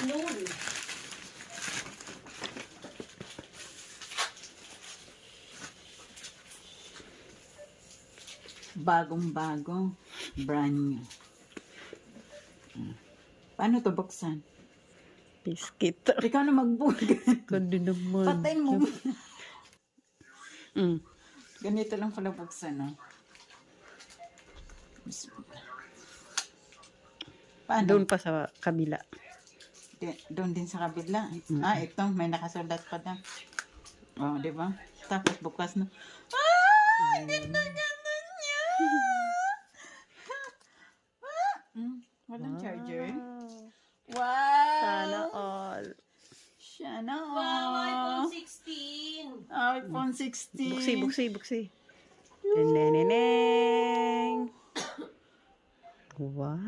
noon. Bagong-bago. Brand new. Paano to buksan? Biscuit. Ikaw na magbugat. Kundi naman. Patay mo. Mm. Ganito lang pala buksan, no? Bismillah. Paano? Doon pa sa kabila. Doon din sa kabila. Ah, ito. May nakasulat pa na. Oh, di ba? Tapos bukas na. Ah! Ganda niya! Walang charger. Wow! Sana all. Sana Wow, all. iPhone 16. iPhone 16. Buksi, buksi, buksi. Neneneneng. Wow.